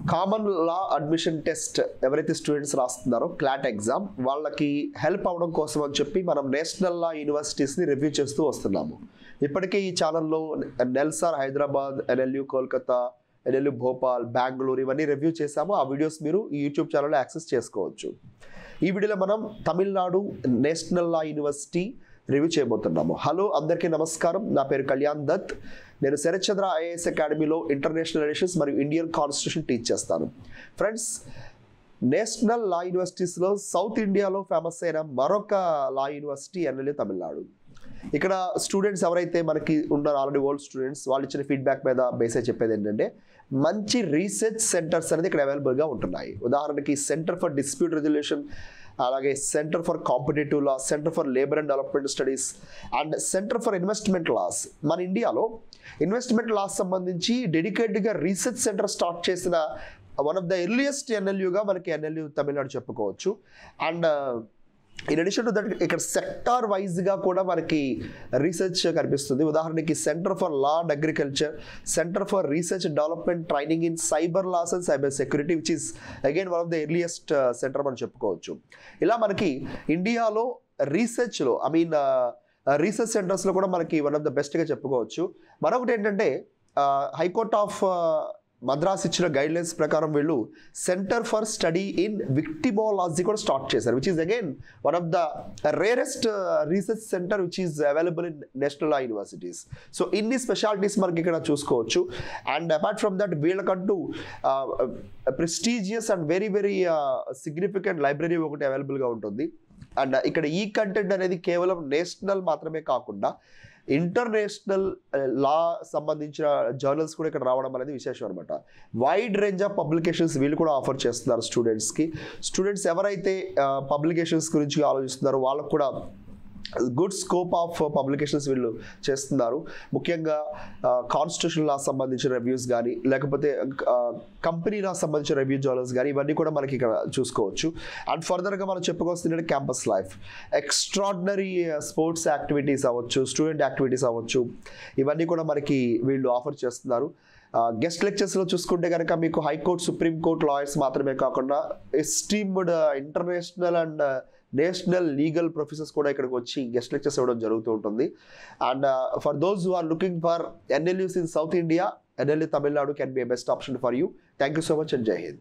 Common లా admission test ఎవరైతే students రాస్తున్నారో clot exam వాళ్ళకి help అవడం కోసం అని చెప్పి మనం నేషనల్ లా యూనివర్సిటీస్ని రివ్యూ చేస్తూ వస్తున్నాము. ఇప్పటికే ఈ ఛానల్లో నెల్సార్ హైదరాబాద్, ఎన్ఎల్యూ కోల్కతా, ఎన్ఎల్యూ భోపాల్, బెంగళూరు ఇవన్నీ రివ్యూ చేసాము. ఆ వీడియోస్ మీరు ఈ యూట్యూబ్ ఛానల్లో యాక్సెస్ చేసుకోవచ్చు. ఈ వీడియోలో మనం తమిళనాడు నేషనల్ లా యూనివర్సిటీ రివ్యూ చేయబోతున్నాము. హలో అందరికీ నమస్కారం, నా పేరు కళ్యాణ్ దత్. నేను శరత్ చంద్ర ఐఏఎస్ అకాడమీలో ఇంటర్నేషనల్ రిలేషన్స్ మరియు ఇండియన్ కాన్స్టిట్యూషన్ టీచ్ చేస్తాను. ఫ్రెండ్స్, నేషనల్ లా యూనివర్సిటీస్లో సౌత్ ఇండియాలో ఫేమస్ అయిన మరొక లా యూనివర్సిటీ ఎన్ఎల్యూ తమిళనాడు. ఇక్కడ స్టూడెంట్స్ ఎవరైతే మనకి ఉన్నారు ఆల్రెడీ ఓల్డ్ స్టూడెంట్స్, వాళ్ళు ఇచ్చిన ఫీడ్బ్యాక్ మీద బేస్ అయి చెప్పేది ఏంటంటే మంచి రీసెర్చ్ సెంటర్స్ అనేది ఇక్కడ అవైలబుల్గా ఉంటున్నాయి. ఉదాహరణకి సెంటర్ ఫర్ డిస్ప్యూట్ రెజల్యూషన్, అలాగే centre for competitive law, centre for labour and development studies and centre for investment laws. మన ఇండియాలో ఇన్వెస్ట్మెంట్ లాస్ సంబంధించి డెడికేటెడ్గా రీసెర్చ్ సెంటర్ స్టార్ట్ చేసిన వన్ ఆఫ్ ద ఎర్లియస్ట్ ఎన్ఎల్యూగా మనకి ఎన్ఎల్యూ తమిళనాడు చెప్పుకోవచ్చు. And in addition to that ఇక్కడ సెక్టార్ వైజ్గా కూడా మనకి రీసెర్చ్ కనిపిస్తుంది. ఉదాహరణకి centre for law and agriculture, centre for research development training in cyber laws and cyber security, which is again one of the earliest centre మనం చెప్పుకోవచ్చు. ఇలా మనకి ఇండియాలో రీసెర్చ్లో రీసెర్చ్ సెంటర్స్లో కూడా మనకి వన్ ఆఫ్ ద బెస్ట్గా చెప్పుకోవచ్చు. మరొకటి ఏంటంటే హైకోర్ట్ ఆఫ్ మద్రాస్ ఇచ్చిన గైడ్లైన్స్ ప్రకారం వీళ్ళు centre for study in victimology కూడా స్టార్ట్ చేశారు, which is again one of the rarest research centre which is available in national law universities. So ఇన్ని స్పెషాలిటీస్ మనకి ఇక్కడ చూసుకోవచ్చు. అండ్ అపార్ట్ ఫ్రమ్ దట్ వీళ్ళకంటూ prestigious and very very significant library ఒకటి అవైలబుల్గా ఉంటుంది. అండ్ ఇక్కడ ఈ కంటెంట్ అనేది కేవలం నేషనల్ మాత్రమే కాకుండా ఇంటర్నేషనల్ లా సంబంధించిన జర్నల్స్ కూడా ఇక్కడ రావడం అనేది విశేషం అనమాట. వైడ్ రేంజ్ ఆఫ్ పబ్లికేషన్స్ వీళ్ళు కూడా ఆఫర్ చేస్తున్నారు స్టూడెంట్స్కి. స్టూడెంట్స్ ఎవరైతే పబ్లికేషన్స్ గురించి ఆలోచిస్తున్నారో వాళ్ళకు కూడా గుడ్ స్కోప్ ఆఫ్ పబ్లికేషన్స్ వీళ్ళు చేస్తున్నారు. ముఖ్యంగా కాన్స్టిట్యూషన్ లా సంబంధించిన రివ్యూస్ కానీ, లేకపోతే కంపెనీ లా సంబంధించిన రివ్యూ జర్నల్స్ కానీ, ఇవన్నీ కూడా మనకి ఇక్కడ చూసుకోవచ్చు. అండ్ ఫర్దర్గా మనం చెప్పుకోవాల్సిందంటే campus life, extraordinary sports activities అవ్వచ్చు, స్టూడెంట్ యాక్టివిటీస్ అవ్వచ్చు, ఇవన్నీ కూడా మనకి వీళ్ళు ఆఫర్ చేస్తున్నారు. గెస్ట్ లెక్చర్స్లో చూసుకుంటే కనుక మీకు హైకోర్టు, సుప్రీంకోర్టు లాయర్స్ మాత్రమే కాకుండా esteemed international and national legal professors కూడా ఇక్కడికి వచ్చి గెస్ట్ లెక్చర్స్ ఇవ్వడం జరుగుతూ ఉంటుంది. And for those who are looking for NLUs in South India, NLU Tamil Nadu can be a best option for you. Thank you so much and Jai Hind.